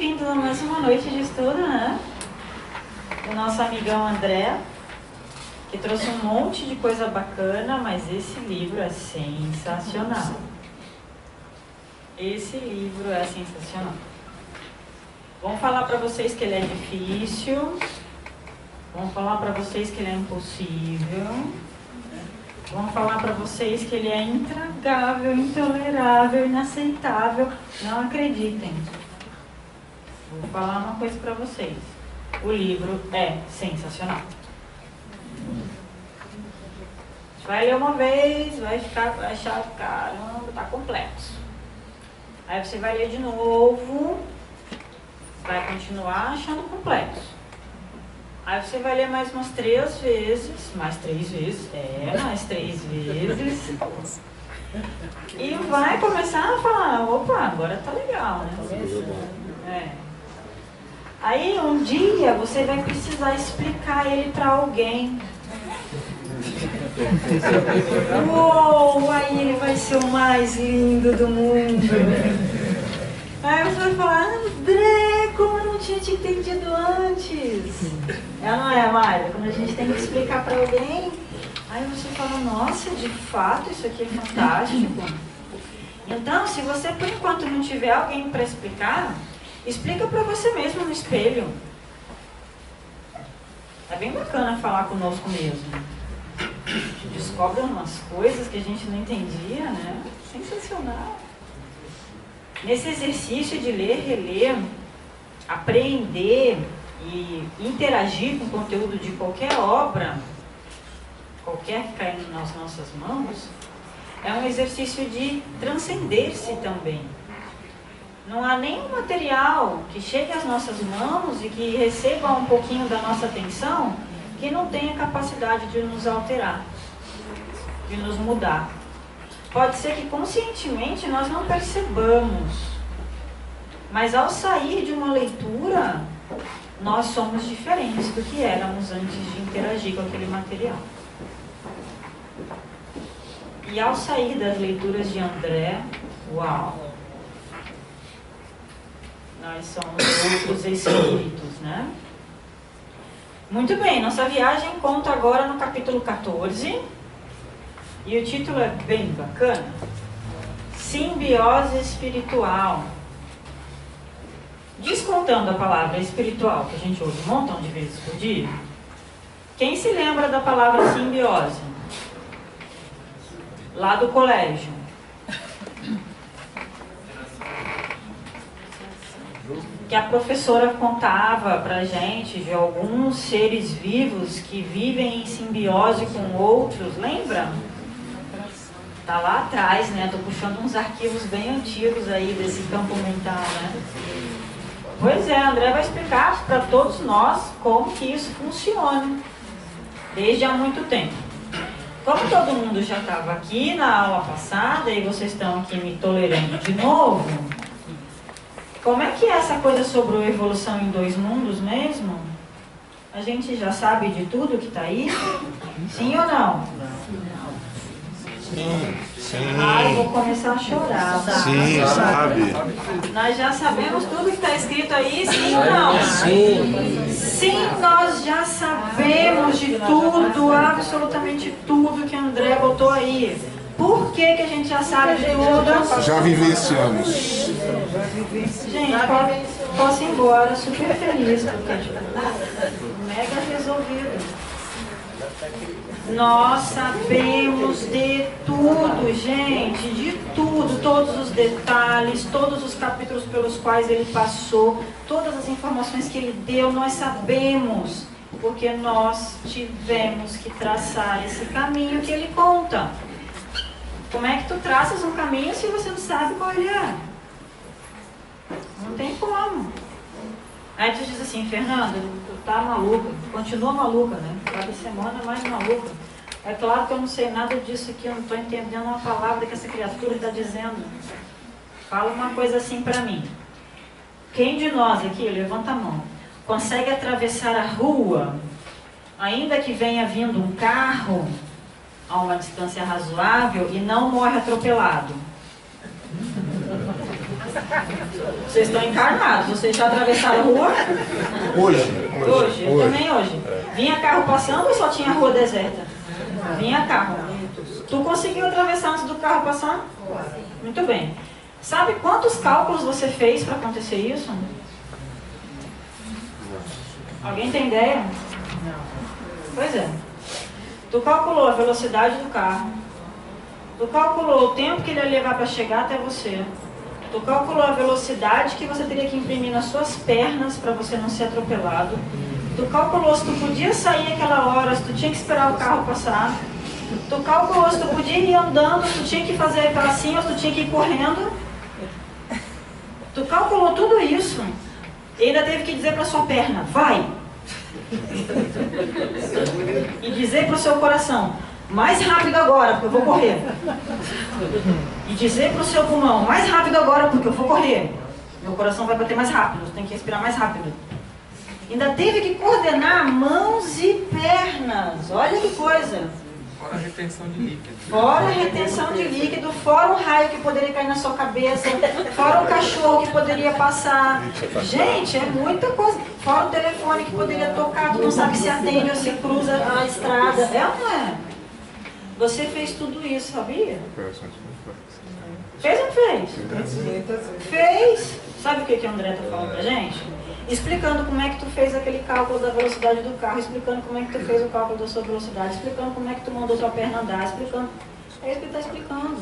bem-vindo a mais uma noite de estudo, né? O nosso amigão André, que trouxe um monte de coisa bacana, mas esse livro é sensacional. Esse livro é sensacional. Vamos falar para vocês que ele é difícil, vamos falar para vocês que ele é impossível, vamos falar para vocês que ele é intragável, intolerável, inaceitável. Não acreditem. Vou falar uma coisa para vocês. O livro é sensacional. A gente vai ler uma vez, vai achar, caramba, tá complexo. Aí você vai ler de novo, vai continuar achando complexo. Aí você vai ler mais umas 3 vezes, mais 3 vezes, mais 3 vezes. E vai começar a falar, opa, agora tá legal, né? Aí um dia você vai precisar explicar ele para alguém. Uou, aí ele vai ser o mais lindo do mundo. Aí você vai falar, André, como eu não tinha te entendido antes? Não é, Mayra? Quando a gente tem que explicar para alguém, aí você fala, nossa, de fato, isso aqui é fantástico. Então, se você por enquanto não tiver alguém para explicar, explica para você mesmo no espelho. É bem bacana falar conosco mesmo. A gente descobre umas coisas que a gente não entendia, né? Sensacional. Nesse exercício de ler, reler, aprender e interagir com o conteúdo de qualquer obra, qualquer que caia nas nossas mãos, é um exercício de transcender-se também. Não há nenhum material que chegue às nossas mãos e que receba um pouquinho da nossa atenção que não tenha capacidade de nos alterar, de nos mudar. Pode ser que conscientemente nós não percebamos, mas ao sair de uma leitura, nós somos diferentes do que éramos antes de interagir com aquele material. E ao sair das leituras de André, uau! Nós somos outros espíritos, né? Muito bem, nossa viagem conta agora no capítulo 14. E o título é bem bacana. Simbiose espiritual. Descontando a palavra espiritual, que a gente ouve um montão de vezes por dia. Quem se lembra da palavra simbiose? Lá do colégio. Que a professora contava pra gente de alguns seres vivos que vivem em simbiose com outros, lembra? Tá lá atrás, né? Tô puxando uns arquivos bem antigos aí desse campo mental, né? Pois é, André vai explicar para todos nós como que isso funciona desde há muito tempo. Como todo mundo já estava aqui na aula passada e vocês estão aqui me tolerando de novo, como é que é essa coisa sobre a evolução em 2 mundos mesmo? A gente já sabe de tudo que está aí? Sim ou não? Sim. Ai, vou começar a chorar. Tá? Sim, sabe. Nós já sabemos tudo que está escrito aí, sim ou não? Sim. Sim, nós já sabemos de tudo, absolutamente tudo que André botou aí. Por que que a gente já sabe de tudo? Já vivenciamos. Gente, posso ir embora, super feliz, porque mega resolvido. Nós sabemos de tudo, gente, de tudo, todos os detalhes, todos os capítulos pelos quais ele passou, todas as informações que ele deu, nós sabemos, porque nós tivemos que traçar esse caminho que ele conta. Como é que tu traças um caminho se você não sabe qual ele é? Não tem como. Aí tu diz assim, Fernanda, tu tá maluca, continua maluca, né? Cada semana é mais maluca. É claro que eu não sei nada disso aqui, eu não estou entendendo uma palavra que essa criatura está dizendo. Fala uma coisa assim para mim. Quem de nós aqui, levanta a mão, consegue atravessar a rua, ainda que venha vindo um carro a uma distância razoável e não morre atropelado? Vocês estão encarnados, vocês já atravessaram a rua? Hoje, eu também hoje. Vinha carro passando ou só tinha rua deserta? Vinha carro. Tu conseguiu atravessar antes do carro passar? Muito bem. Sabe quantos cálculos você fez para acontecer isso? Alguém tem ideia? Não. Pois é. Tu calculou a velocidade do carro. Tu calculou o tempo que ele ia levar para chegar até você. Tu calculou a velocidade que você teria que imprimir nas suas pernas para você não ser atropelado. Tu calculou se tu podia sair aquela hora, se tu tinha que esperar o carro passar. Tu calculou se tu podia ir andando, se tu tinha que fazer assim, ou se tu tinha que ir correndo. Tu calculou tudo isso e ainda teve que dizer para sua perna, vai! E dizer para o seu coração, mais rápido agora, porque eu vou correr. E dizer para o seu pulmão, mais rápido agora, porque eu vou correr. Meu coração vai bater mais rápido, tem que respirar mais rápido. Ainda teve que coordenar mãos e pernas. Olha que coisa. Fora a retenção de líquido. Fora a retenção de líquido, fora um raio que poderia cair na sua cabeça, fora um cachorro que poderia passar. Gente, é muita coisa. Fora o telefone que poderia tocar, tu não sabe se atende ou se cruza a estrada. É ou não é? Você fez tudo isso, sabia? Fez ou não fez? Fez. Sabe o que a André está falando pra gente? Explicando como é que tu fez aquele cálculo da velocidade do carro, explicando como é que tu fez o cálculo da sua velocidade, explicando como é que tu mandou tua perna andar, explicando. É isso que ele está explicando.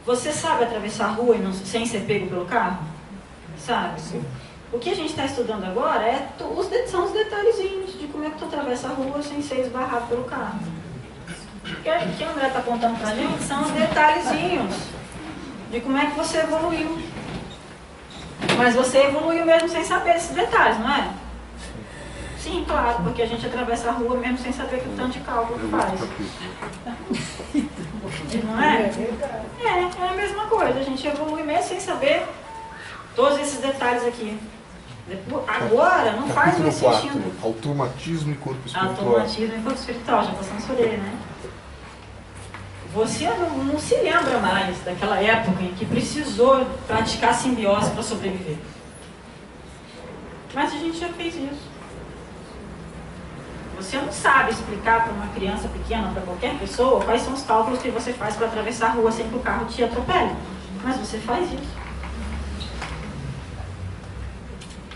Você sabe atravessar a rua sem ser pego pelo carro? Sabe? O que a gente está estudando agora são os detalhezinhos de como é que tu atravessa a rua sem ser esbarrado pelo carro. O que a André está contando pra gente são os detalhezinhos de como é que você evoluiu. Mas você evoluiu mesmo sem saber esses detalhes, não é? Sim, claro, porque a gente atravessa a rua mesmo sem saber que tanto de cálculo faz. Não é? É a mesma coisa, a gente evolui mesmo sem saber todos esses detalhes aqui. Agora não faz mais sentido. Automatismo e corpo espiritual. Automatismo e corpo espiritual, já passamos por ele, né? Você não se lembra mais daquela época em que precisou praticar simbiose para sobreviver. Mas a gente já fez isso. Você não sabe explicar para uma criança pequena, para qualquer pessoa, quais são os cálculos que você faz para atravessar a rua sem que o carro te atropele. Mas você faz isso.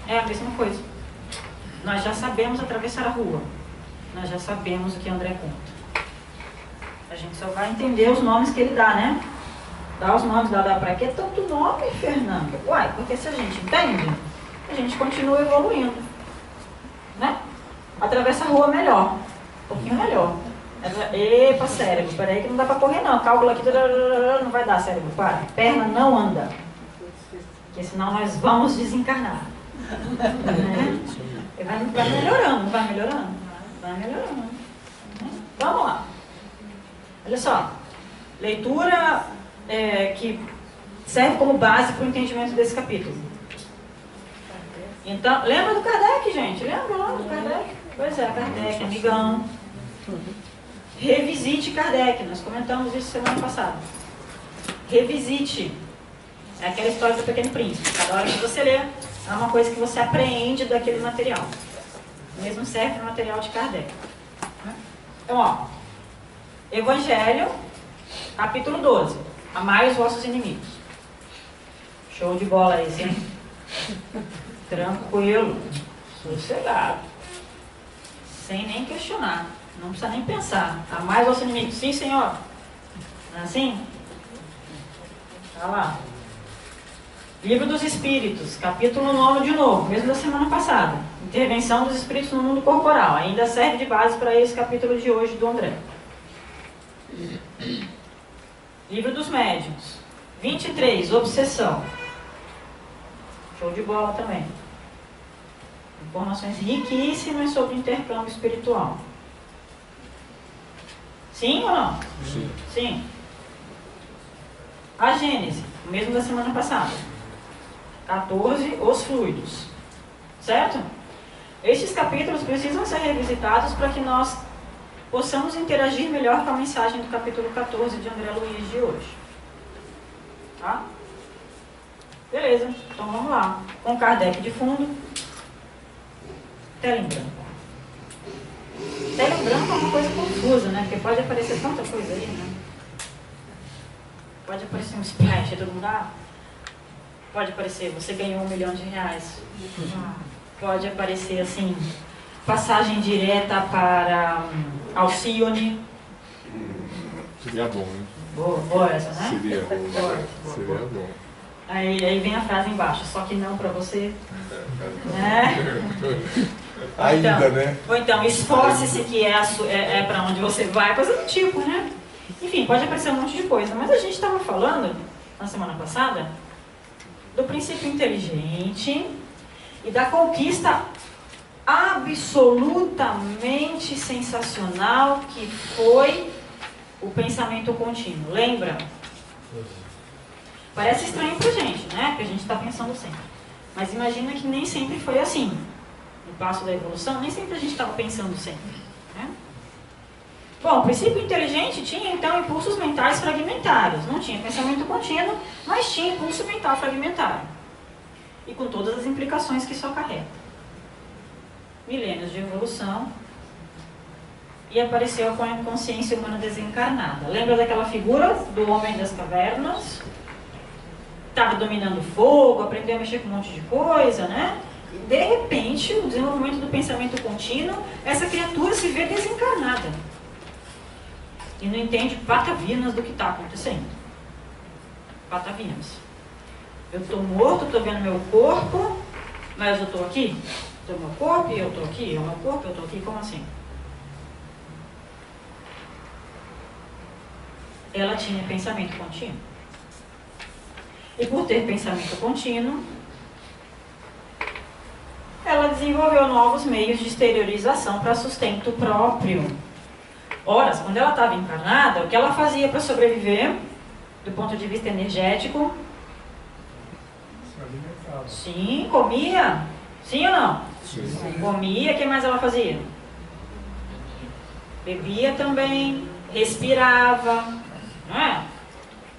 É a mesma coisa. Nós já sabemos atravessar a rua. Nós já sabemos o que André conta. A gente só vai entender os nomes que ele dá, né? Dá os nomes, dá pra que tanto nome, Fernando? Uai, porque se a gente entende, a gente continua evoluindo. Né? Atravessa a rua melhor. Um pouquinho melhor. Epa, cérebro, peraí que não dá pra correr não. Cálculo aqui, não vai dar, cérebro, para. Perna não anda. Porque senão nós vamos desencarnar. Né? Vai melhorando, vai melhorando. Vai melhorando. Vamos lá. Olha só, leitura que serve como base para o entendimento desse capítulo. Então, lembra do Kardec, gente? Lembra lá do Kardec? Pois é, Kardec, amigão. Revisite Kardec, nós comentamos isso semana passada. Revisite. É aquela história do Pequeno Príncipe. Cada hora que você lê, é uma coisa que você apreende daquele material. O mesmo serve para o material de Kardec. Então, ó. Evangelho, capítulo 12. Amai os vossos inimigos. Show de bola esse, hein? Tranquilo, sossegado. Sem nem questionar. Não precisa nem pensar. Amai os vossos inimigos. Sim, Senhor. Não é assim? Tá lá. Livro dos Espíritos, capítulo 9 de novo, mesmo da semana passada. Intervenção dos Espíritos no mundo corporal. Ainda serve de base para esse capítulo de hoje do André. Livro dos Médiuns 23, Obsessão. Show de bola também. Informações riquíssimas sobre intercâmbio espiritual. Sim ou não? Sim. Sim. A Gênese, o mesmo da semana passada. 14, os fluidos. Certo? Estes capítulos precisam ser revisitados para que nós possamos interagir melhor com a mensagem do capítulo 14 de André Luiz de hoje. Tá? Beleza, então vamos lá. Com Kardec de fundo, tela em branco. Tela em branco é uma coisa confusa, né? Porque pode aparecer tanta coisa aí, né? Pode aparecer um splash, todo mundo dá. Pode aparecer, você ganhou R$1 milhão. Pode aparecer assim, passagem direta para Alcione. Seria bom, né? Boa essa, né? Seria bom. Boa. Seria bom. Aí vem a frase embaixo, só que não para você. Né? Ainda, então, né? Ou então, esforce-se que é para onde você vai, coisa do tipo, né? Enfim, pode aparecer um monte de coisa, mas a gente estava falando, na semana passada, do princípio inteligente e da conquista absolutamente sensacional que foi o pensamento contínuo. Lembra? Parece estranho pra gente, né? Porque a gente está pensando sempre. Mas imagina que nem sempre foi assim. No passo da evolução, nem sempre a gente estava pensando sempre. Né? Bom, o princípio inteligente tinha, então, impulsos mentais fragmentários. Não tinha pensamento contínuo, mas tinha impulso mental fragmentário. E com todas as implicações que isso acarreta. Milênios de evolução. E apareceu com a consciência humana desencarnada. Lembra daquela figura do homem das cavernas? Estava dominando fogo, aprendeu a mexer com um monte de coisa, né? E, de repente, o desenvolvimento do pensamento contínuo, essa criatura se vê desencarnada. E não entende patavinas do que está acontecendo. Patavinas. Eu estou morto, estou vendo meu corpo, mas eu estou aqui. Estou no meu corpo e eu estou aqui. É o meu corpo e eu estou aqui. Como assim? Ela tinha pensamento contínuo. E por ter pensamento contínuo, ela desenvolveu novos meios de exteriorização para sustento próprio. Ora, quando ela estava encarnada, o que ela fazia para sobreviver, do ponto de vista energético? Se alimentava. Sim, comia. Sim ou não? Sim. Comia, o que mais ela fazia? Bebia também, respirava, não é?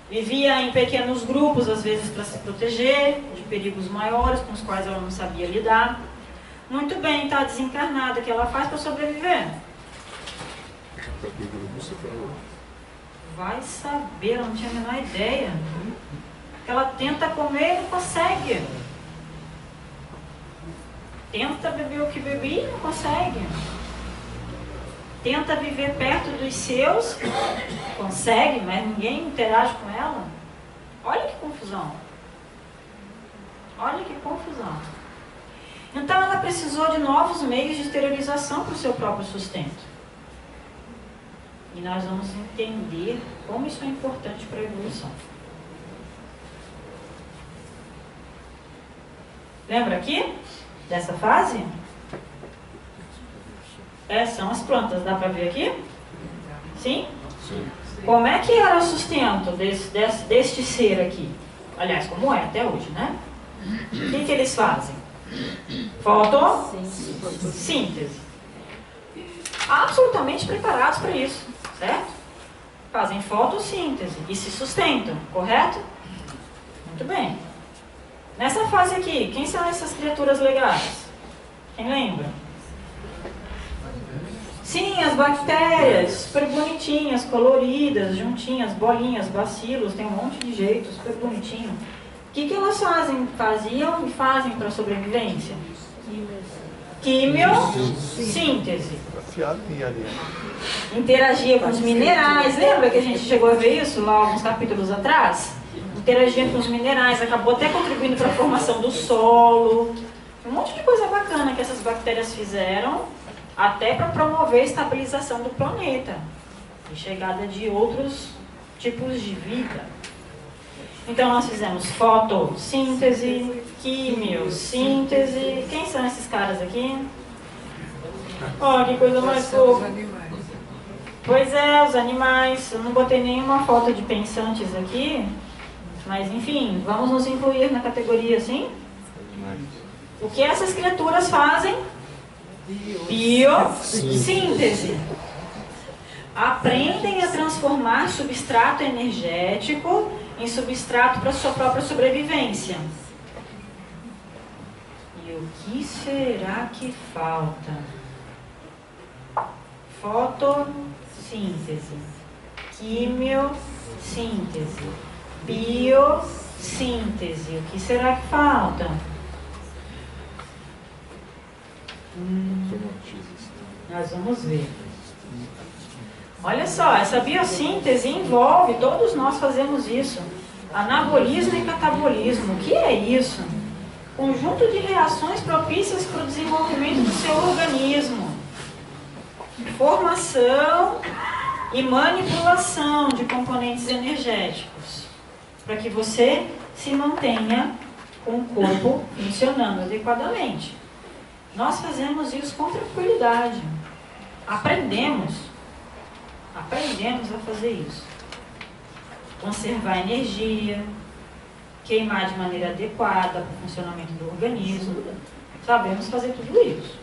Vivia em pequenos grupos, às vezes para se proteger de perigos maiores com os quais ela não sabia lidar. Muito bem, está desencarnada, o que ela faz para sobreviver? Vai saber, ela não tinha a menor ideia. Ela tenta comer e não consegue. Tenta beber o que bebia e não consegue. Tenta viver perto dos seus, consegue, mas ninguém interage com ela. Olha que confusão. Olha que confusão. Então ela precisou de novos meios de exteriorização para o seu próprio sustento. E nós vamos entender como isso é importante para a evolução. Lembra aqui dessa fase? São as plantas, dá para ver aqui? Sim? Sim. Como é que era o sustento deste ser aqui? Aliás, como é até hoje, né? O que eles fazem? Fotossíntese. Absolutamente preparados para isso, certo? Fazem fotossíntese e se sustentam, correto? Muito bem. Nessa fase aqui, quem são essas criaturas legais? Quem lembra? Sim, as bactérias, super bonitinhas, coloridas, juntinhas, bolinhas, bacilos, tem um monte de jeito, super bonitinho. O que elas faziam e fazem para a sobrevivência? Quimiossíntese. Interagia com os minerais, lembra que a gente chegou a ver isso lá alguns capítulos atrás? Interagia com os minerais, acabou até contribuindo para a formação do solo. Um monte de coisa bacana que essas bactérias fizeram, até para promover a estabilização do planeta e chegada de outros tipos de vida. Então nós fizemos fotossíntese, quimiossíntese. Quem são esses caras aqui? Ó, que coisa mais fofa. Pois é, os animais. Eu não botei nenhuma foto de pensantes aqui, mas enfim, vamos nos incluir na categoria, sim? O que essas criaturas fazem? Biossíntese. Aprendem a transformar substrato energético em substrato para sua própria sobrevivência. E o que será que falta? Fotossíntese, quimiossíntese, biossíntese. O que será que falta? Nós vamos ver. Olha só, essa biossíntese envolve, todos nós fazemos isso, anabolismo e catabolismo. O que é isso? Conjunto de reações propícias para o desenvolvimento do seu organismo. Formação e manipulação de componentes energéticos, para que você se mantenha com o corpo funcionando adequadamente. Nós fazemos isso com tranquilidade. Aprendemos a fazer isso. Conservar energia, queimar de maneira adequada para o funcionamento do organismo. Sabemos fazer tudo isso.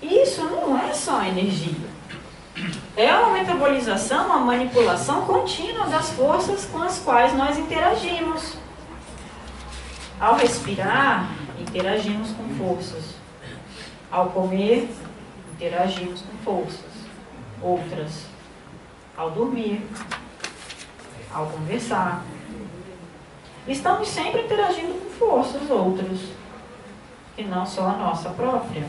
Isso não é só energia. É uma metabolização, uma manipulação contínua das forças com as quais nós interagimos. Ao respirar, interagimos com forças. Ao comer, interagimos com forças. Outras. Ao dormir, ao conversar. Estamos sempre interagindo com forças outras, e não só a nossa própria.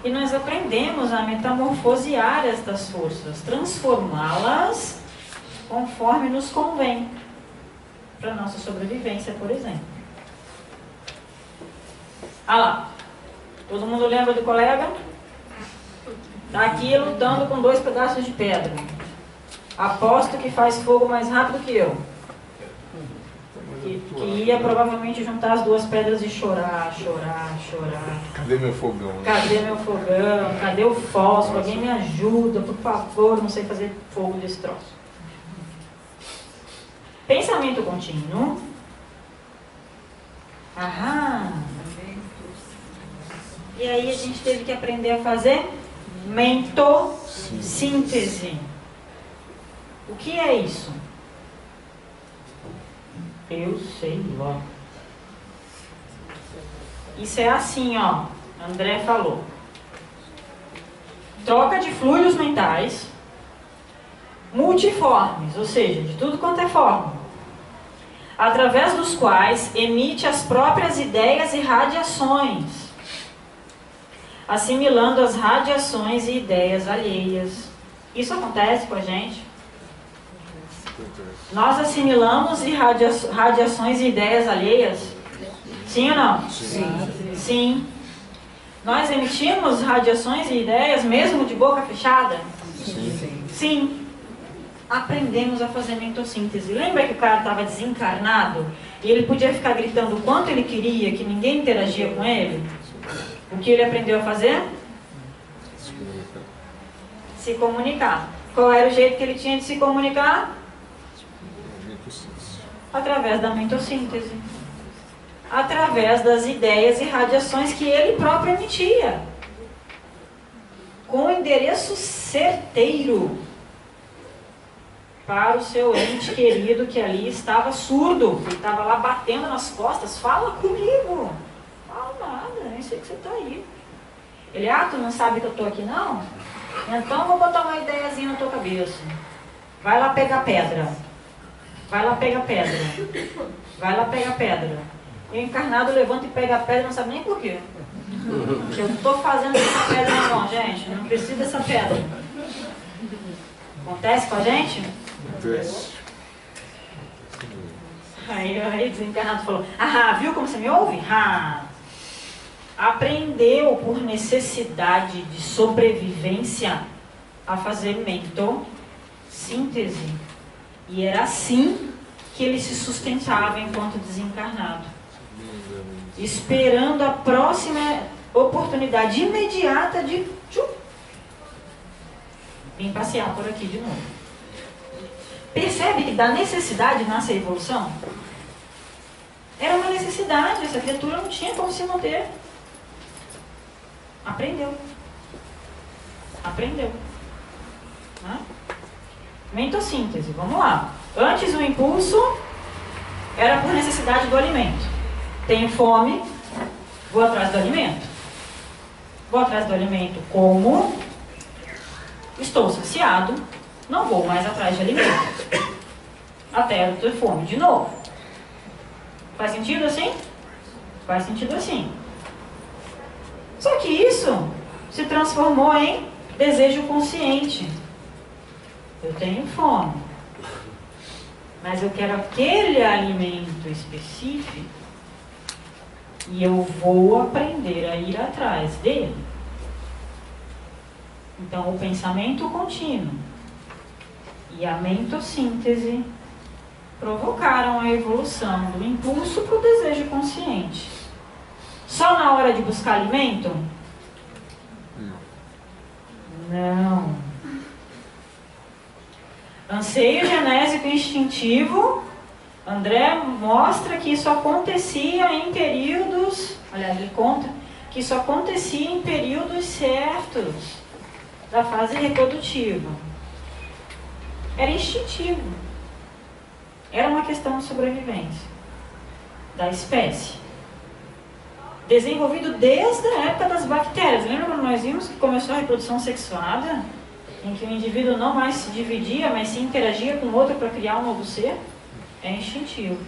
E nós aprendemos a metamorfosear estas forças, transformá-las conforme nos convém, para a nossa sobrevivência, por exemplo. Ah lá, todo mundo lembra do colega? Está aqui lutando com 2 pedaços de pedra. Aposto que faz fogo mais rápido que eu. Que ia provavelmente juntar as 2 pedras e chorar. Cadê meu fogão? Né? Cadê meu fogão? Cadê o fósforo? Alguém me ajuda, por favor, não sei fazer fogo desse troço. Pensamento contínuo. Aham. E aí a gente teve que aprender a fazer mentossíntese. O que é isso? Eu sei lá. Isso é assim, ó. André falou. Troca de fluidos mentais multiformes, ou seja, de tudo quanto é forma, através dos quais emite as próprias ideias e radiações, assimilando as radiações e ideias alheias. Isso acontece com a gente? Nós assimilamos radiações e ideias alheias? Sim ou não? Sim. Sim. Nós emitimos radiações e ideias mesmo de boca fechada? Sim. Sim. Aprendemos a fazer mentossíntese. Lembra que o cara estava desencarnado e ele podia ficar gritando o quanto ele queria, que ninguém interagia com ele? O que ele aprendeu a fazer? Se comunicar. Qual era o jeito que ele tinha de se comunicar? Através da mentossíntese. Através das ideias e radiações que ele próprio emitia. Com o endereço certeiro para o seu ente querido que ali estava surdo, que estava lá batendo nas costas. Fala comigo. Fala nada, nem sei que você está aí. Ele, tu não sabe que eu estou aqui não? Então vou botar uma ideiazinha na tua cabeça. Vai lá pegar pedra. Vai lá pegar pedra. Vai lá pegar pedra. E o encarnado levanta e pega a pedra, não sabe nem por quê. Porque eu estou fazendo essa pedra na mão, gente. Não precisa dessa pedra. Acontece com a gente? Acontece. Aí o desencarnado falou, viu como você me ouve? Aprendeu por necessidade de sobrevivência a fazer mentossíntese. E era assim que ele se sustentava enquanto desencarnado. Esperando a próxima oportunidade imediata de vir passear por aqui de novo. Percebe que da necessidade nasce a evolução? Era uma necessidade, essa criatura não tinha como se manter. Aprendeu. Mentossíntese, vamos lá. Antes o impulso era por necessidade do alimento. Tenho fome, vou atrás do alimento. Vou atrás do alimento como? Estou saciado, não vou mais atrás de alimento. Até eu ter fome de novo. Faz sentido assim? Faz sentido assim. Só que isso se transformou em desejo consciente. Eu tenho fome, mas eu quero aquele alimento específico e eu vou aprender a ir atrás dele. Então, o pensamento contínuo e a mentossíntese provocaram a evolução do impulso para o desejo consciente. Só na hora de buscar alimento? Não. Anseio genésico instintivo, André mostra que isso acontecia em períodos, aliás, ele conta que isso acontecia em períodos certos da fase reprodutiva. Era instintivo. Era uma questão de sobrevivência da espécie. Desenvolvido desde a época das bactérias. Lembra quando nós vimos que começou a reprodução sexuada? Em que o indivíduo não mais se dividia, mas se interagia com o outro para criar um novo ser? É instintivo.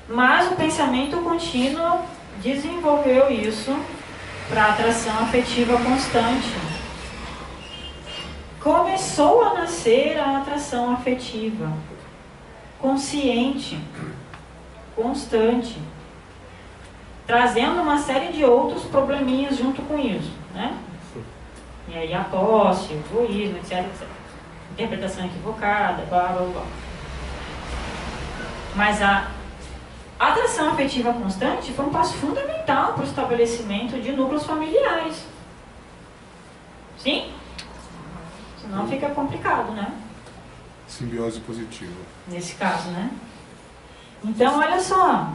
Mas o pensamento contínuo desenvolveu isso para atração afetiva constante. Começou a nascer a atração afetiva consciente, constante, trazendo uma série de outros probleminhas junto com isso, né? E aí a posse, o egoísmo, etc, etc. Interpretação equivocada, blá, blá, blá. Mas a atração afetiva constante foi um passo fundamental para o estabelecimento de núcleos familiares. Sim? Senão fica complicado, né? Simbiose positiva. Nesse caso, né? Então, olha só.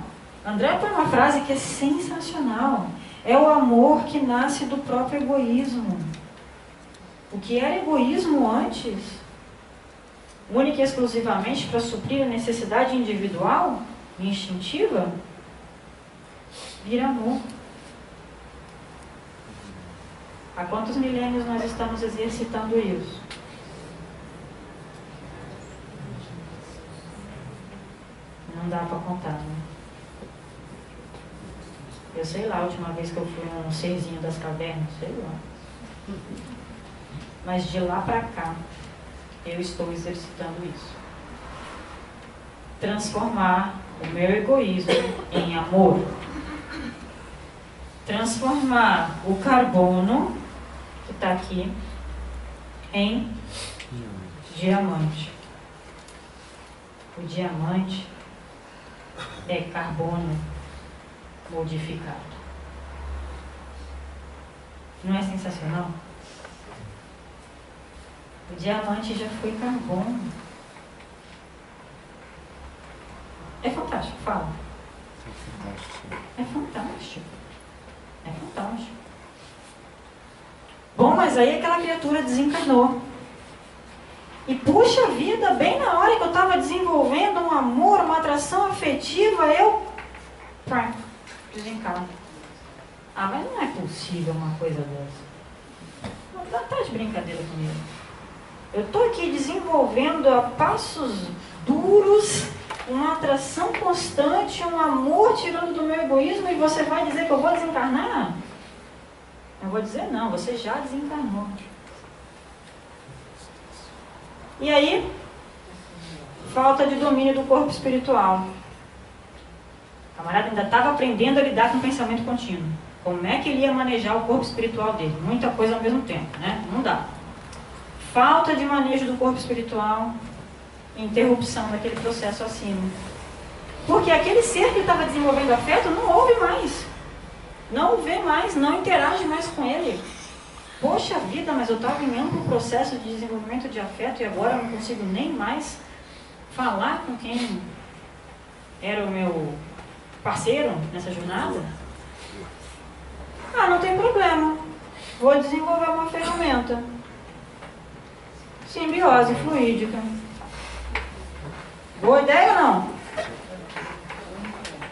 André põe uma frase que é sensacional. É o amor que nasce do próprio egoísmo. O que era egoísmo antes, única e exclusivamente para suprir a necessidade individual e instintiva, vira amor. Há quantos milênios nós estamos exercitando isso? Não dá para contar, né? Eu sei lá, a última vez que eu fui num serzinho das cavernas, sei lá. Mas de lá para cá, eu estou exercitando isso. Transformar o meu egoísmo em amor. Transformar o carbono, que está aqui, em diamante. O diamante é carbono modificado. Não é sensacional? O diamante já foi carbono. É fantástico, fala. É fantástico. É fantástico. Bom, mas aí aquela criatura desencarnou. E puxa vida, bem na hora que eu estava desenvolvendo um amor, uma atração afetiva, eu desencarno. Ah, mas não é possível uma coisa dessa. Não tá de brincadeira comigo. Eu estou aqui desenvolvendo a passos duros uma atração constante, um amor tirando do meu egoísmo, e você vai dizer que eu vou desencarnar? Eu vou dizer não, você já desencarnou. E aí, falta de domínio do corpo espiritual. O camarada ainda estava aprendendo a lidar com o pensamento contínuo. Como é que ele ia manejar o corpo espiritual dele? Muita coisa ao mesmo tempo, né? Não dá. Falta de manejo do corpo espiritual, interrupção daquele processo acima. Porque aquele ser que estava desenvolvendo afeto não ouve mais. Não o vê mais, não interage mais com ele. Poxa vida, mas eu estava em um processo de desenvolvimento de afeto e agora eu não consigo nem mais falar com quem era o meu parceiro nessa jornada? Ah, não tem problema. Vou desenvolver uma ferramenta. Simbiose fluídica. Boa ideia ou não?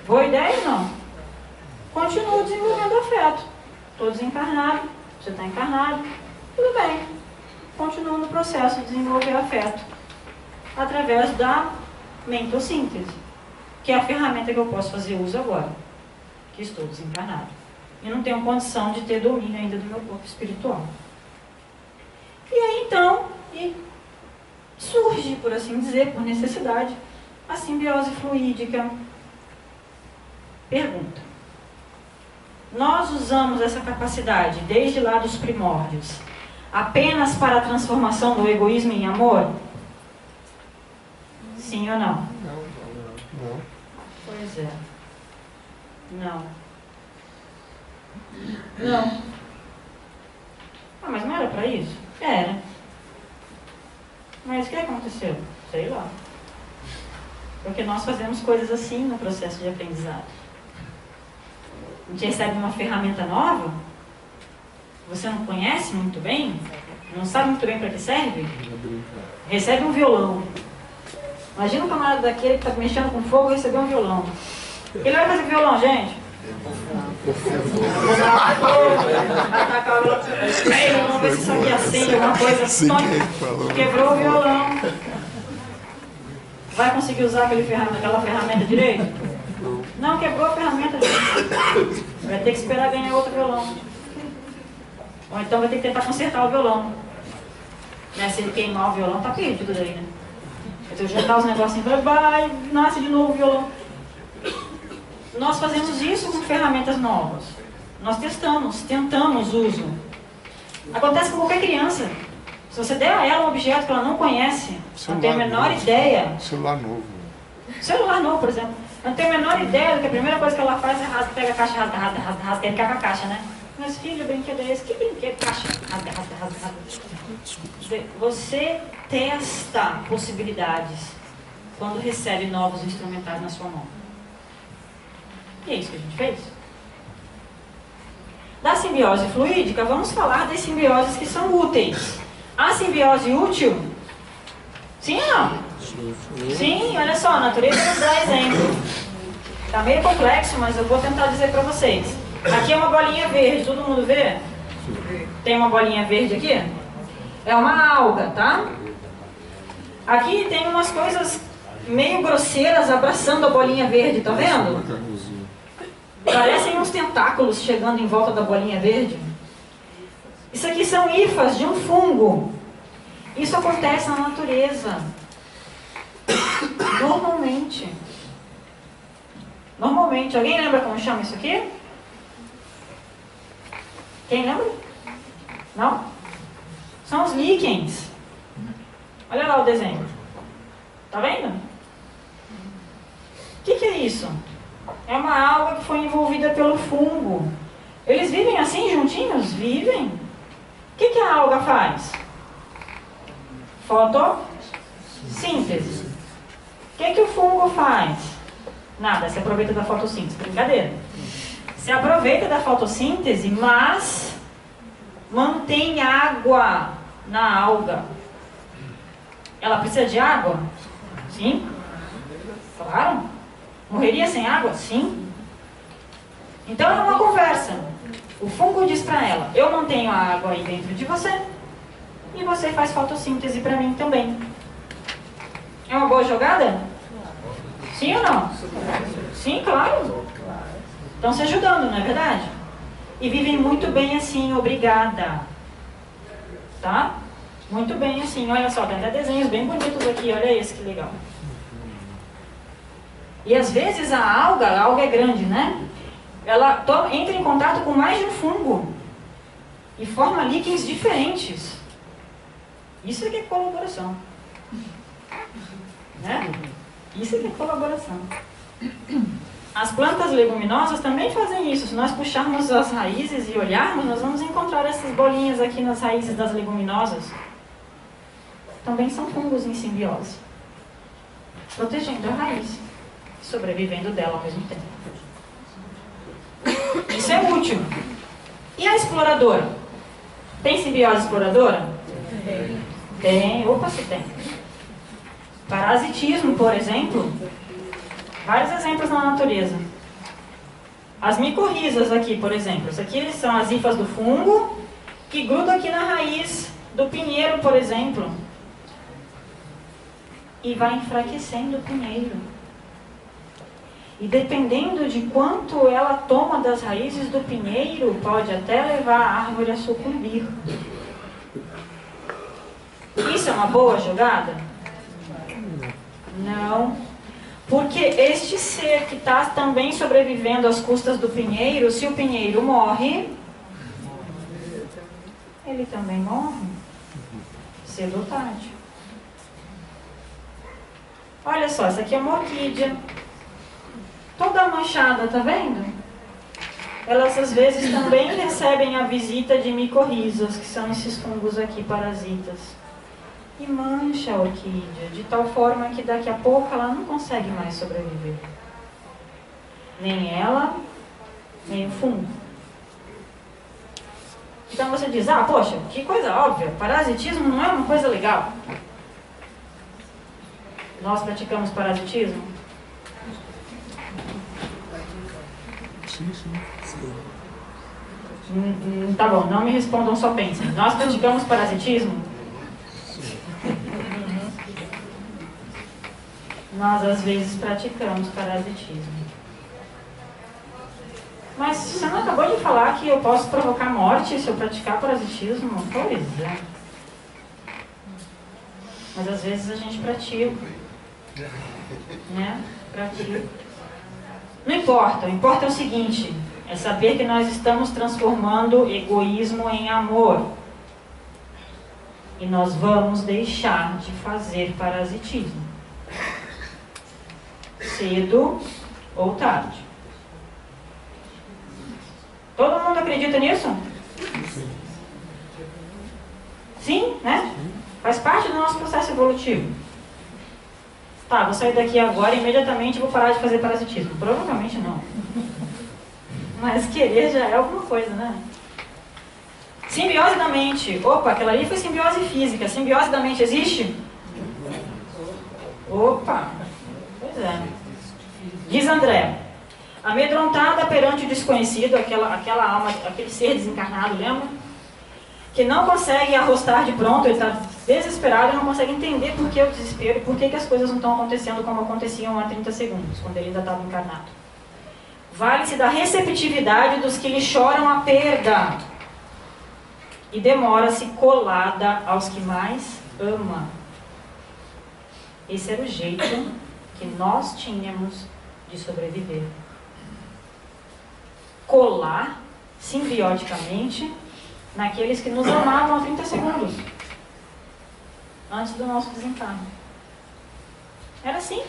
Boa ideia? Não. Continua desenvolvendo afeto. Estou desencarnado, você está encarnado, tudo bem. Continua no processo de desenvolver afeto através da mentossíntese, que é a ferramenta que eu posso fazer uso agora, que estou desencarnado. E não tenho condição de ter domínio ainda do meu corpo espiritual. E aí então, surge, por assim dizer, por necessidade, a simbiose fluídica. Pergunta: nós usamos essa capacidade, desde lá dos primórdios, apenas para a transformação do egoísmo em amor? Sim ou não? Não. Pois é. Não. Não. Ah, mas não era para isso? Era. Mas o que aconteceu? Sei lá. Porque nós fazemos coisas assim no processo de aprendizado. A gente recebe uma ferramenta nova, você não conhece muito bem, não sabe muito bem para que serve, recebe um violão. Imagina um camarada daquele que está mexendo com fogo e receber um violão. Ele vai fazer violão, gente? Vamos ver se isso aqui acende alguma coisa. Quebrou o violão. Vai conseguir usar aquela ferramenta direito? Não, quebrou a ferramenta direito. Vai ter que esperar ganhar outro violão. Ou então vai ter que tentar consertar o violão. Né? Se ele queimar o violão, tá perdido daí, né? Se eu juntar os negocinhos, vai, nasce de novo o violão. Nós fazemos isso com ferramentas novas. Nós tentamos uso. Acontece com qualquer criança. Se você der a ela um objeto que ela não conhece, não tem a menor ideia. Celular novo. Celular novo, por exemplo. Não tem a menor ideia do que a primeira coisa que ela faz é pega a caixa, rasga, quer ficar com a caixa, né? Mas filho, brinquedo é esse? Que brinquedo? Caixa, rasga. Você testa possibilidades quando recebe novos instrumentais na sua mão. E é isso que a gente fez. Da simbiose fluídica, vamos falar das simbioses que são úteis. A simbiose útil? Sim ou não? Sim, olha só, a natureza nos dá exemplo. Está meio complexo, mas eu vou tentar dizer para vocês. Aqui é uma bolinha verde, todo mundo vê? Tem uma bolinha verde aqui? É uma alga, tá? Aqui tem umas coisas meio grosseiras abraçando a bolinha verde, tá vendo? Parecem uns tentáculos chegando em volta da bolinha verde. Isso aqui são hifas de um fungo. Isso acontece na natureza. Normalmente. Alguém lembra como chama isso aqui? Quem lembra? Não? São os líquens. Olha lá o desenho. Tá vendo? O que é isso? É uma alga que foi envolvida pelo fungo. Eles vivem assim juntinhos? Vivem. O que a alga faz? Fotossíntese. O que o fungo faz? Nada, se aproveita da fotossíntese. Brincadeira. Se aproveita da fotossíntese, mas mantém água na alga. Ela precisa de água? Sim. Claro. Morreria sem água? Sim. Então é uma conversa. O fungo diz para ela: eu mantenho a água aí dentro de você e você faz fotossíntese para mim também. É uma boa jogada? Sim ou não? Sim, claro. Estão se ajudando, não é verdade? E vivem muito bem assim, obrigada. Tá? Muito bem assim. Olha só, tem até desenhos bem bonitos aqui. Olha esse, que legal. E às vezes a alga é grande, né? Ela entra em contato com mais de um fungo e forma líquens diferentes. Isso é que é colaboração. Né? Isso é que é colaboração. As plantas leguminosas também fazem isso. Se nós puxarmos as raízes e olharmos, nós vamos encontrar essas bolinhas aqui nas raízes das leguminosas. Também são fungos em simbiose, protegendo a raiz, sobrevivendo dela ao mesmo tempo. Isso é útil. E a exploradora? Tem simbiose exploradora? Tem. Opa, se tem. Parasitismo, por exemplo, Vários exemplos na natureza. As micorrizas aqui, por exemplo. Isso aqui são as hifas do fungo que grudam aqui na raiz do pinheiro, por exemplo. E vai enfraquecendo o pinheiro. E dependendo de quanto ela toma das raízes do pinheiro, pode até levar a árvore a sucumbir. Isso é uma boa jogada? Não. Porque este ser que está também sobrevivendo às custas do pinheiro, se o pinheiro morre, ele também morre, cedo ou tarde. Olha só, essa aqui é uma orquídea, toda manchada, tá vendo? Elas às vezes também recebem a visita de micorrizas, que são esses fungos aqui, parasitas. E mancha a orquídea, de tal forma que daqui a pouco ela não consegue mais sobreviver. Nem ela, nem o fungo. Então você diz, ah, poxa, que coisa óbvia, parasitismo não é uma coisa legal. Nós praticamos parasitismo? Sim. Tá bom, não me respondam, só pensem. Nós praticamos parasitismo? Nós, às vezes, praticamos parasitismo. Mas você não acabou de falar que eu posso provocar morte se eu praticar parasitismo? Pois é. Mas, às vezes, a gente pratica. Né? Pratica. Não importa. O importa é o seguinte. É saber que nós estamos transformando egoísmo em amor. E nós vamos deixar de fazer parasitismo. Cedo ou tarde. Todo mundo acredita nisso? Sim, né? Faz parte do nosso processo evolutivo. Tá, vou sair daqui agora e imediatamente vou parar de fazer parasitismo. Provavelmente não. Mas querer já é alguma coisa, né? Simbiose da mente. Opa, aquela ali foi simbiose física. Simbiose da mente existe? Opa, pois é. Diz André, amedrontada perante o desconhecido, aquela alma, aquele ser desencarnado, lembra? Que não consegue arrostar de pronto, ele está desesperado e não consegue entender por que o desespero, por que as coisas não estão acontecendo como aconteciam há 30 segundos, quando ele ainda estava encarnado. Vale-se da receptividade dos que lhe choram a perda e demora-se colada aos que mais ama. Esse era o jeito que nós tínhamos de sobreviver. Colar simbioticamente naqueles que nos amavam há 30 segundos antes do nosso desencarne. Era assim,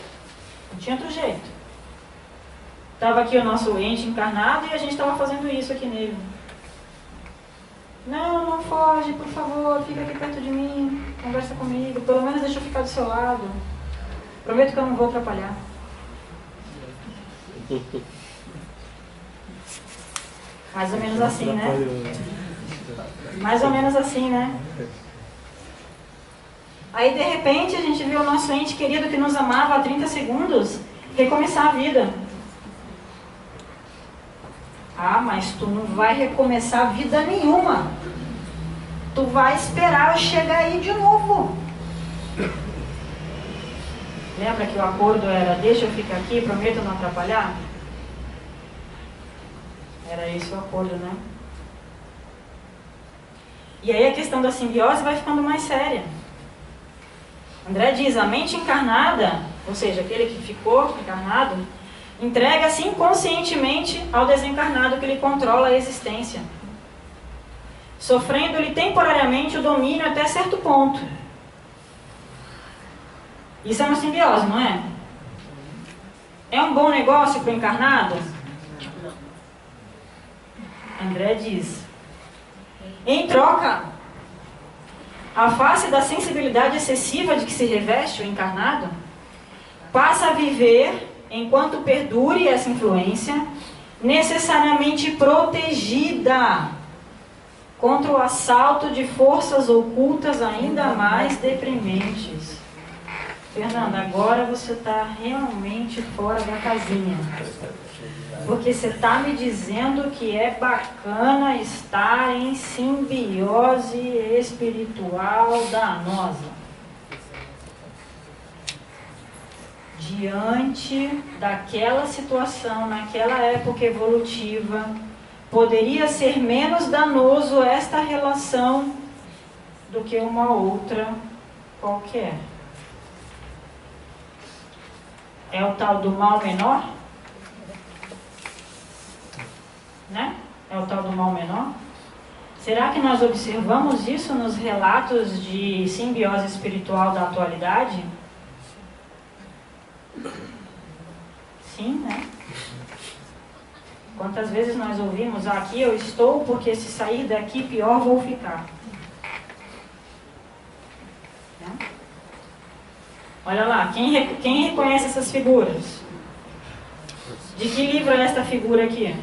não tinha outro jeito. Estava aqui o nosso ente encarnado e a gente estava fazendo isso aqui nele. Não foge, por favor, fica aqui perto de mim, conversa comigo, pelo menos deixa eu ficar do seu lado. Prometo que eu não vou atrapalhar. Mais ou menos assim, né? Mais ou menos assim, né? Aí, de repente, a gente viu o nosso ente querido que nos amava há 30 segundos recomeçar a vida. Ah, mas tu não vai recomeçar vida nenhuma. Tu vai esperar eu chegar aí de novo. Lembra que o acordo era, deixa eu ficar aqui, prometo não atrapalhar? Era esse o acordo, né? E aí a questão da simbiose vai ficando mais séria. André diz, a mente encarnada, ou seja, aquele que ficou encarnado, entrega-se inconscientemente ao desencarnado que lhe controla a existência, sofrendo-lhe temporariamente o domínio até certo ponto. Isso é uma simbiose, não é? É um bom negócio para o encarnado? André diz, em troca, a face da sensibilidade excessiva de que se reveste o encarnado passa a viver, enquanto perdure essa influência, necessariamente protegida contra o assalto de forças ocultas ainda mais deprimentes. Fernanda, agora você está realmente fora da casinha. Porque você está me dizendo que é bacana estar em simbiose espiritual danosa. Diante daquela situação, naquela época evolutiva, poderia ser menos danoso esta relação do que uma outra qualquer. É o tal do mal menor? Né? É o tal do mal menor? Será que nós observamos isso nos relatos de simbiose espiritual da atualidade? Sim, né? Quantas vezes nós ouvimos, aqui eu estou porque se sair daqui pior vou ficar. Né? Olha lá, quem reconhece essas figuras? De que livro é esta figura aqui?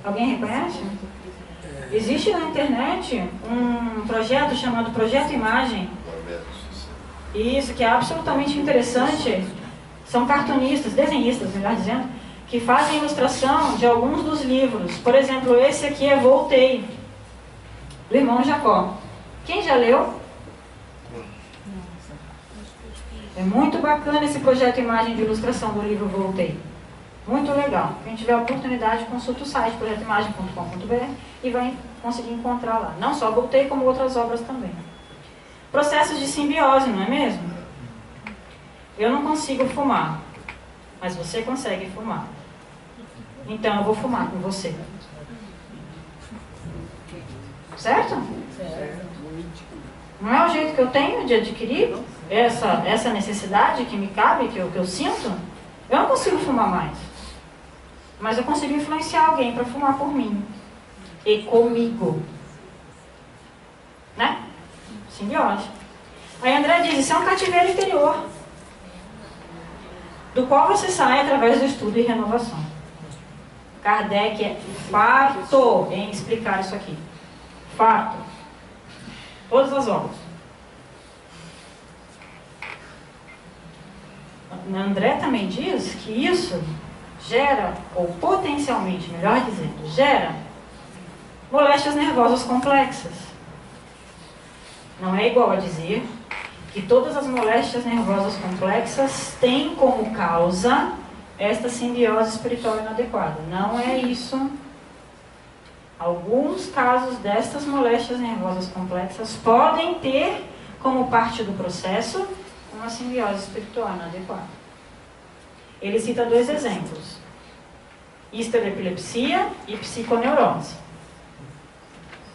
Alguém reconhece? Existe na internet um projeto chamado Projeto Imagem. Isso, que é absolutamente interessante. São cartunistas, desenhistas, melhor dizendo, que fazem ilustração de alguns dos livros. Por exemplo, esse aqui é Voltei, do irmão Jacó. Quem já leu? É muito bacana esse projeto Imagem de ilustração do livro Voltei. Muito legal. Quem tiver oportunidade, consulta o site projetoimagem.com.br e vai conseguir encontrar lá. Não só Voltei, como outras obras também. Processos de simbiose, não é mesmo? Eu não consigo fumar, mas você consegue fumar. Então eu vou fumar com você. Certo? Não é o jeito que eu tenho de adquirir essa necessidade que me cabe, que eu sinto? Eu não consigo fumar mais. Mas eu consigo influenciar alguém para fumar por mim. E comigo. Né? Simbiose. Aí André diz, isso é um cativeiro interior, do qual você sai através do estudo e renovação. Kardec é farto em explicar isso aqui. Farto. Todas as obras. André também diz que isso gera, ou potencialmente, melhor dizendo, gera moléstias nervosas complexas. Não é igual a dizer que todas as moléstias nervosas complexas têm como causa esta simbiose espiritual inadequada. Não é isso. Alguns casos destas moléstias nervosas complexas podem ter como parte do processo uma simbiose espiritual inadequada. Ele cita 2 exemplos: histerepilepsia e psiconeurose.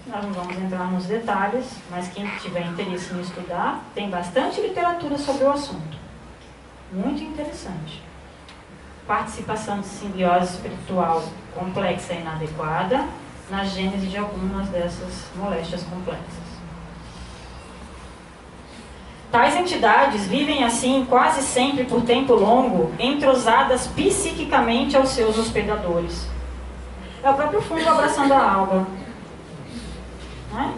Nós não vamos entrar nos detalhes, mas quem tiver interesse em estudar, tem bastante literatura sobre o assunto. Muito interessante. Participação de simbiose espiritual complexa e inadequada na gênese de algumas dessas moléstias complexas. Tais entidades vivem assim quase sempre por tempo longo, entrosadas psiquicamente aos seus hospedadores. É o próprio fungo abraçando a alga. Né?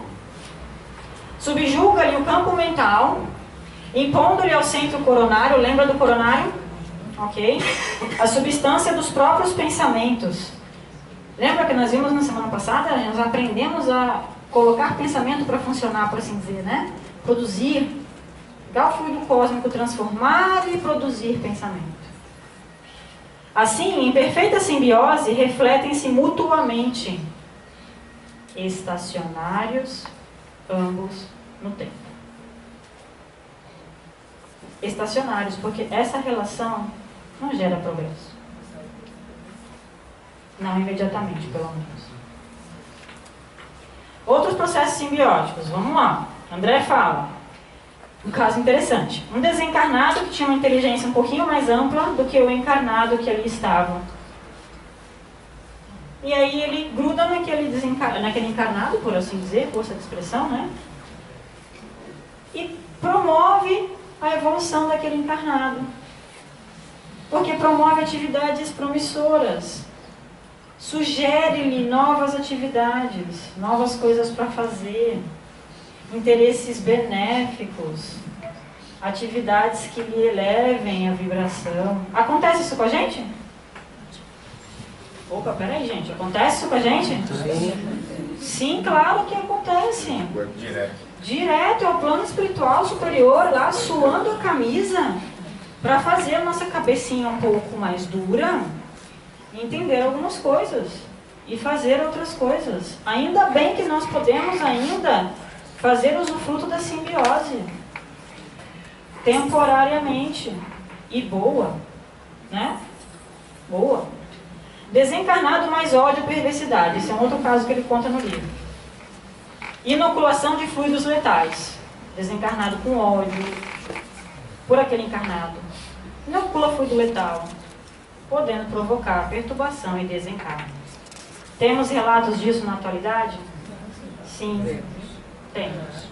Subjuga-lhe o campo mental, impondo-lhe ao centro coronário, lembra do coronário? Ok? A substância dos próprios pensamentos. Lembra que nós vimos na semana passada? Nós aprendemos a colocar pensamento para funcionar, por assim dizer, né? Produzir, pegar o fluido cósmico, transformar e produzir pensamento. Assim, em perfeita simbiose, refletem-se mutuamente, estacionários, ambos no tempo. Estacionários, porque essa relação não gera progresso. Não imediatamente, pelo menos. Outros processos simbióticos, vamos lá. André fala, um caso interessante. Um desencarnado que tinha uma inteligência um pouquinho mais ampla do que o encarnado que ali estava. E aí ele gruda naquele encarnado, por assim dizer, força de expressão, né? E promove a evolução daquele encarnado. Porque promove atividades promissoras. Sugere-lhe novas atividades, novas coisas para fazer, interesses benéficos, atividades que lhe elevem a vibração. Acontece isso com a gente? Opa, peraí, gente. Acontece isso com a gente? Sim, claro que acontece. Direto ao plano espiritual superior, lá suando a camisa, para fazer a nossa cabecinha um pouco mais dura, entender algumas coisas e fazer outras coisas. Ainda bem que nós podemos ainda fazer usufruto da simbiose, temporariamente, e boa, né? Boa. Desencarnado mais ódio e perversidade, esse é um outro caso que ele conta no livro. Inoculação de fluidos letais, desencarnado com ódio, por aquele encarnado. Inocula fluido letal, podendo provocar perturbação e desencarne. Temos relatos disso na atualidade? Sim, temos.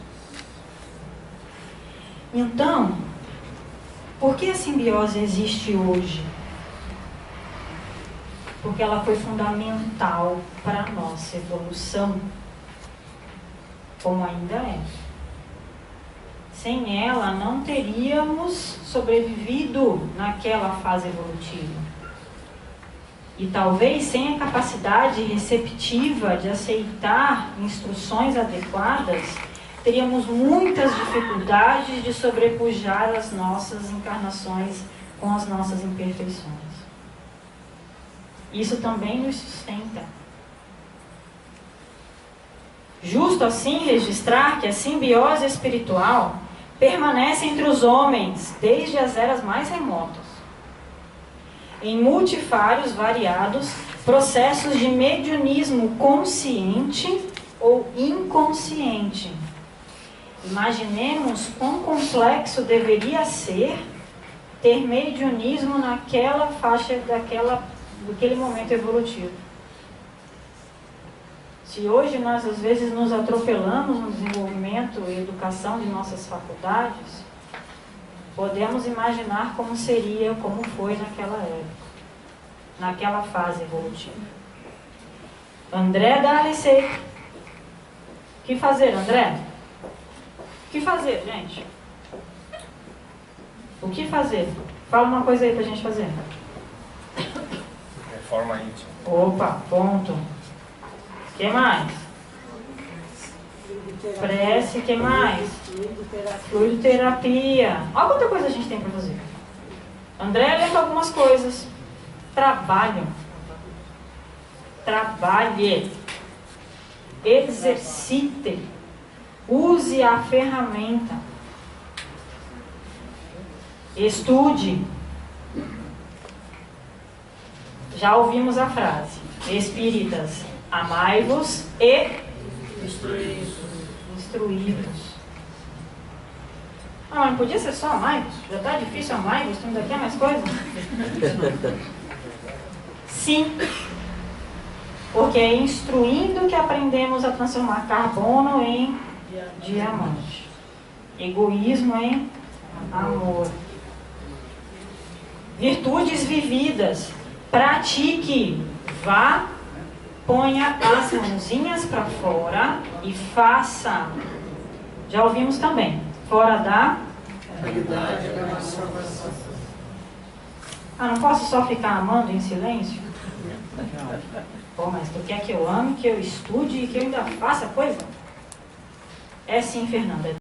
Então, por que a simbiose existe hoje? Porque ela foi fundamental para a nossa evolução, como ainda é. Sem ela, não teríamos sobrevivido naquela fase evolutiva. E talvez sem a capacidade receptiva de aceitar instruções adequadas, teríamos muitas dificuldades de sobrepujar as nossas encarnações com as nossas imperfeições. Isso também nos sustenta. Justo assim registrar que a simbiose espiritual permanece entre os homens desde as eras mais remotas, em multifários variados processos de mediunismo consciente ou inconsciente. Imaginemos quão complexo deveria ser ter mediunismo naquela faixa daquele momento evolutivo. Se hoje nós às vezes nos atropelamos no desenvolvimento e educação de nossas faculdades, podemos imaginar como seria, como foi naquela época, naquela fase evolutiva. André dá a receita. O que fazer, André? O que fazer, gente? O que fazer? Fala uma coisa aí pra gente fazer. Reforma íntima. Opa, ponto. O que mais? Prece, o que mais? Fluidoterapia. Olha quanta coisa a gente tem para fazer. André lembra algumas coisas. Trabalho. Trabalhe. Exercite. Use a ferramenta. Estude. Já ouvimos a frase. Espíritas, amai-vos e instruí-vos. Ah, mas podia ser só amai-vos? Já está difícil amai-vos, tu ainda quer mais coisa? Sim. Porque é instruindo que aprendemos a transformar carbono em diamante. Egoísmo em amor. Virtudes vividas. Pratique. Vá, ponha as mãozinhas para fora e faça. Já ouvimos também. Fora da... Ah, não posso só ficar amando em silêncio? Pô, mas tu quer que eu ame, que eu estude e que eu ainda faça coisa? É sim, Fernanda.